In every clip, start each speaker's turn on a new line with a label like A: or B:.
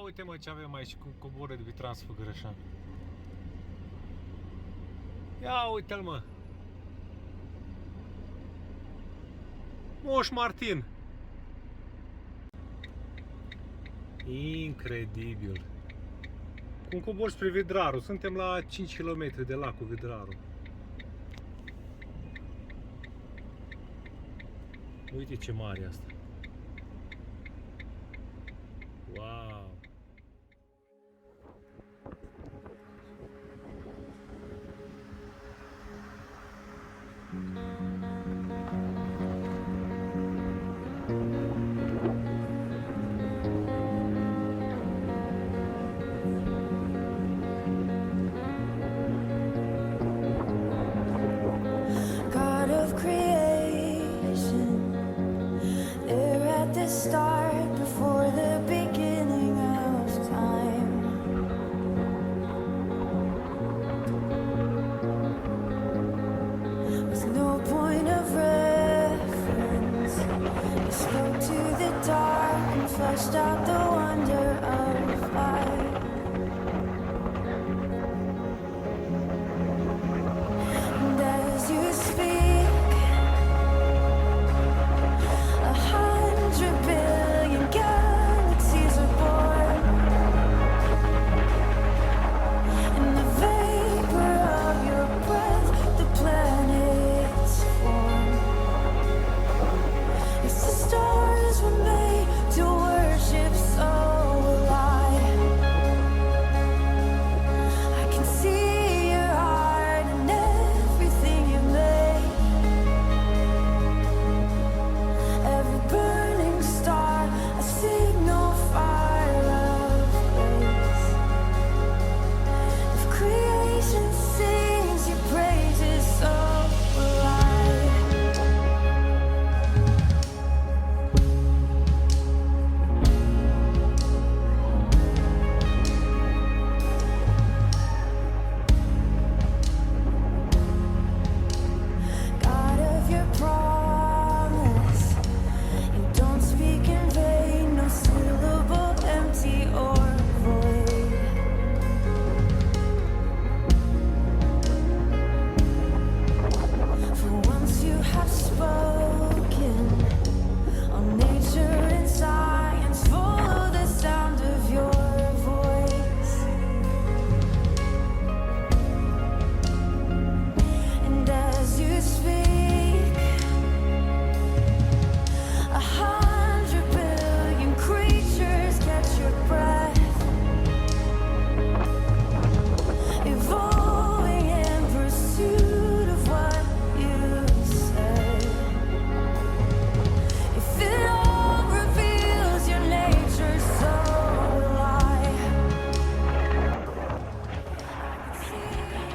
A: uite mă ce avem aici cu coborât de Transfagarasan. Ia uite-l mă. Moș Martin. Incredibil. Cum cobor spre Vidraru. Suntem la 5 km de lacul Vidraru. Uite ce mare e asta. Wow.
B: God of creation, there at the start, before the beginning of time. With no point of reference, you spoke to the dark and fleshed out the wonder of life. And as you speak, 100 billion galaxies are born. In the vapor of your breath, the planets form. If the stars were made to worship, so will I. I can see your heart in everything you made. Every burning star, a signal fire of grace. If creation sings your praises, so will I. God of your promise, you don't speak in vain, no syllable empty or void. For once you have spoken, all nature and science follow the sound of your voice. And as you speak, 100 billion creatures catch your breath, evolving in pursuit of what you said. If it all reveals your nature, so will I.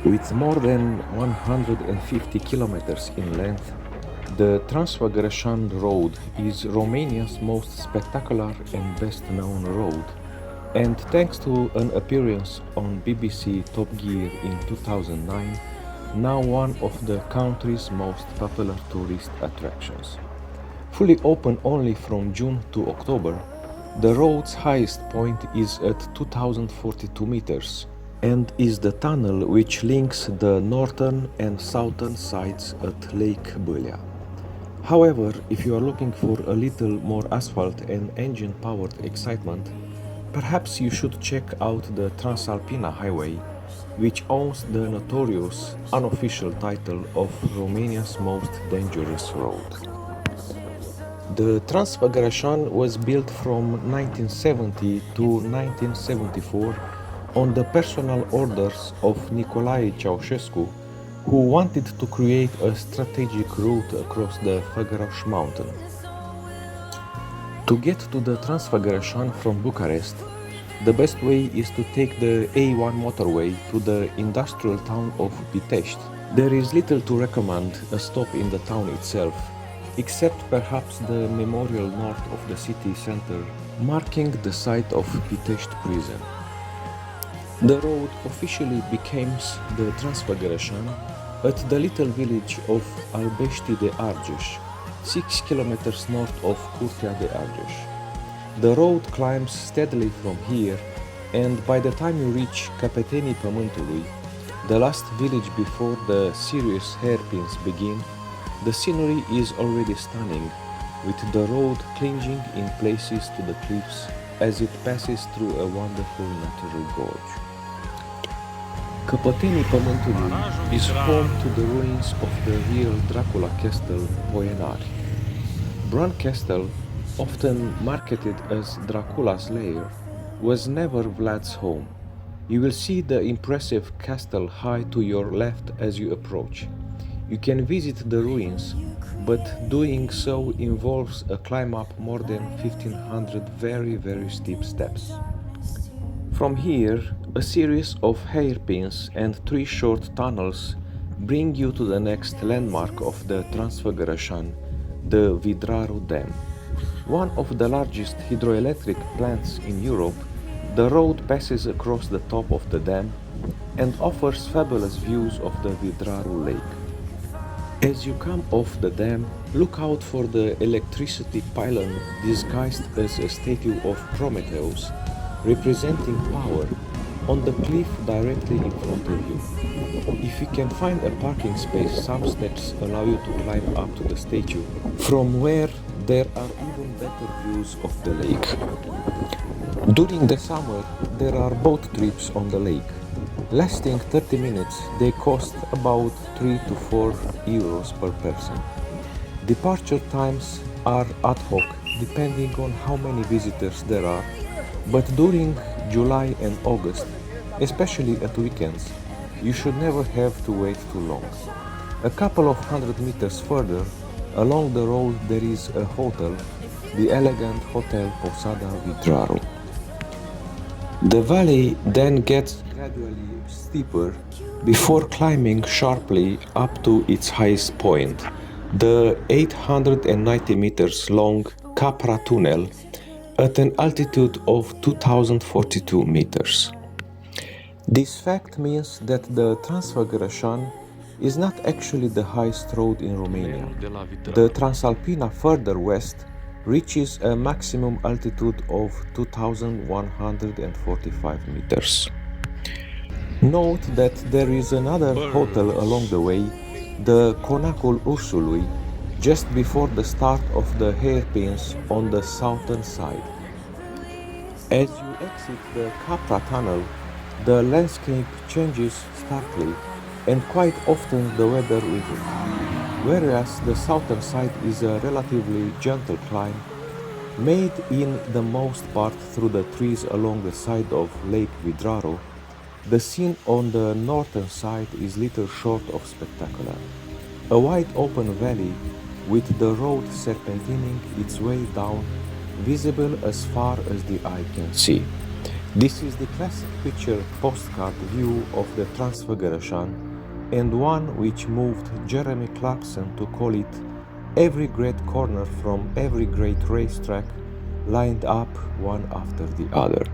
C: With more than 150 kilometers in length, the Transfagarasan Road is Romania's most spectacular and best-known road, and thanks to an appearance on BBC Top Gear in 2009, now one of the country's most popular tourist attractions. Fully open only from June to October, the road's highest point is at 2042 meters and is the tunnel which links the northern and southern sides at Lake Bâlea. However, if you are looking for a little more asphalt and engine-powered excitement, perhaps you should check out the Transalpina Highway, which owns the notorious unofficial title of Romania's most dangerous road. The Transfagarasan was built from 1970 to 1974 on the personal orders of Nicolae Ceaușescu, who wanted to create a strategic route across the Făgăraș mountain. To get to the Transfagarasan from Bucharest, the best way is to take the A1 motorway to the industrial town of Pitești. There is little to recommend a stop in the town itself, except perhaps the memorial north of the city center, marking the site of Pitești prison. The road officially becomes the Transfagarasan at the little village of Albești de Argeș, 6 kilometers north of Curtea de Argeș. The road climbs steadily from here, and by the time you reach Căpeteni Pământului, the last village before the serious hairpins begin, the scenery is already stunning, with the road clinging in places to the cliffs as it passes through a wonderful natural gorge. Căpeteni Pământului is home to the ruins of the real Dracula castle, Poenari. Bran Castle, often marketed as Dracula's lair, was never Vlad's home. You will see the impressive castle high to your left as you approach. You can visit the ruins, but doing so involves a climb up more than 1500 very steep steps. From here, a series of hairpins and 3 short tunnels bring you to the next landmark of the Transfagarasan, the Vidraru Dam. One of the largest hydroelectric plants in Europe, the road passes across the top of the dam and offers fabulous views of the Vidraru lake. As you come off the dam, look out for the electricity pylon disguised as a statue of Prometheus, representing power, on the cliff directly in front of you. If you can find a parking space, some steps allow you to climb up to the statue, from where there are even better views of the lake. During the summer, there are boat trips on the lake. Lasting 30 minutes, they cost about 3 to 4 euros per person. Departure times are ad hoc, depending on how many visitors there are, but during July and August, especially at weekends, you should never have to wait too long. A couple of 100 meters further, along the road there is a hotel, the elegant Hotel Posada Vidraru. The valley then gets gradually steeper before climbing sharply up to its highest point, the 890 meters long Capra Tunnel at an altitude of 2042 meters. This fact means that the Transfagarasan is not actually the highest road in Romania. The Transalpina further west reaches a maximum altitude of 2145 meters. Note that there is another hotel along the way, the Conacul Ursului, just before the start of the hairpins on the southern side. As you exit the Capra tunnel, the landscape changes starkly, and quite often the weather with it. Whereas the southern side is a relatively gentle climb, made in the most part through the trees along the side of Lake Vidraru, the scene on the northern side is little short of spectacular. A wide open valley with the road serpentining its way down, visible as far as the eye can see. This is the classic picture postcard view of the Transfagarasan, and one which moved Jeremy Clarkson to call it "Every great corner from every great racetrack lined up one after the other."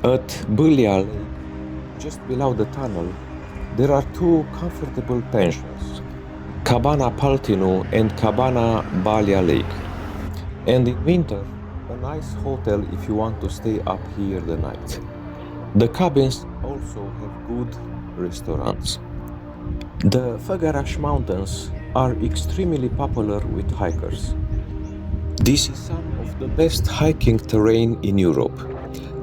C: At Bâlea Lake, just below the tunnel, there are 2 comfortable pensions, Cabana Paltinu and Cabana Bâlea Lake, and in winter, a nice hotel if you want to stay up here the night. The cabins also have good restaurants. The Făgăraș Mountains are extremely popular with hikers. This is some of the best hiking terrain in Europe.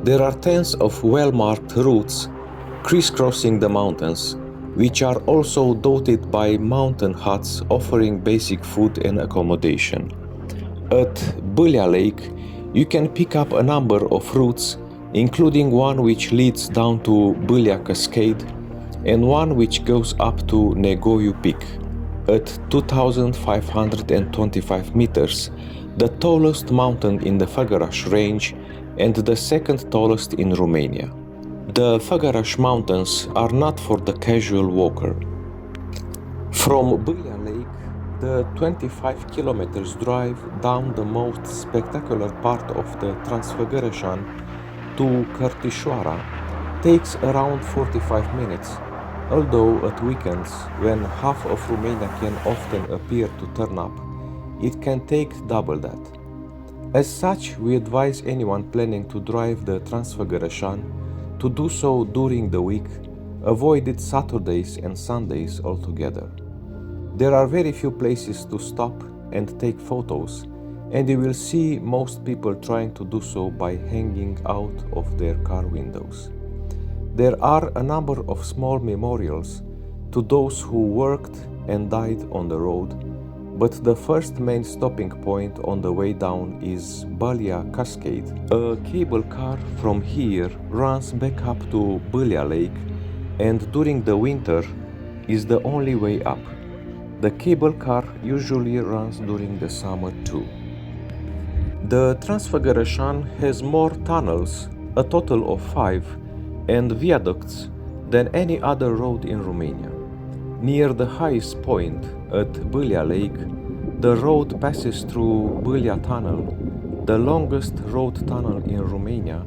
C: There are tens of well-marked routes crisscrossing the mountains, which are also dotted by mountain huts offering basic food and accommodation. At Bâlea Lake, you can pick up a number of routes, including one which leads down to Bâlea Cascade and one which goes up to Negoiu Peak at 2525 meters, the tallest mountain in the Făgăraș range and the second tallest in Romania. The Făgăraș Mountains are not for the casual walker. From Bâlea Lake, the 25 kilometers drive down the most spectacular part of the Transfagarasan to Cărtișoara takes around 45 minutes, although at weekends, when half of Romania can often appear to turn up, it can take double that. As such, we advise anyone planning to drive the Transfagarasan to do so during the week, avoid Saturdays and Sundays altogether. There are very few places to stop and take photos, and you will see most people trying to do so by hanging out of their car windows. There are a number of small memorials to those who worked and died on the road, but the first main stopping point on the way down is Bălea Cascade. A cable car from here runs back up to Bălea Lake, and during the winter is the only way up. The cable car usually runs during the summer too. The Transfagarasan has more tunnels, a total of 5, and viaducts than any other road in Romania. Near the highest point, at Bălea Lake, the road passes through Bălea Tunnel, the longest road tunnel in Romania,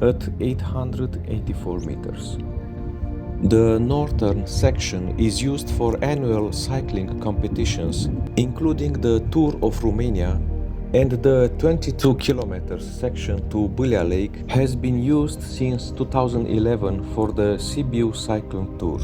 C: at 884 meters. The northern section is used for annual cycling competitions, including the Tour of Romania, and the 22 km section to Bălea Lake has been used since 2011 for the Sibiu Cycling Tour.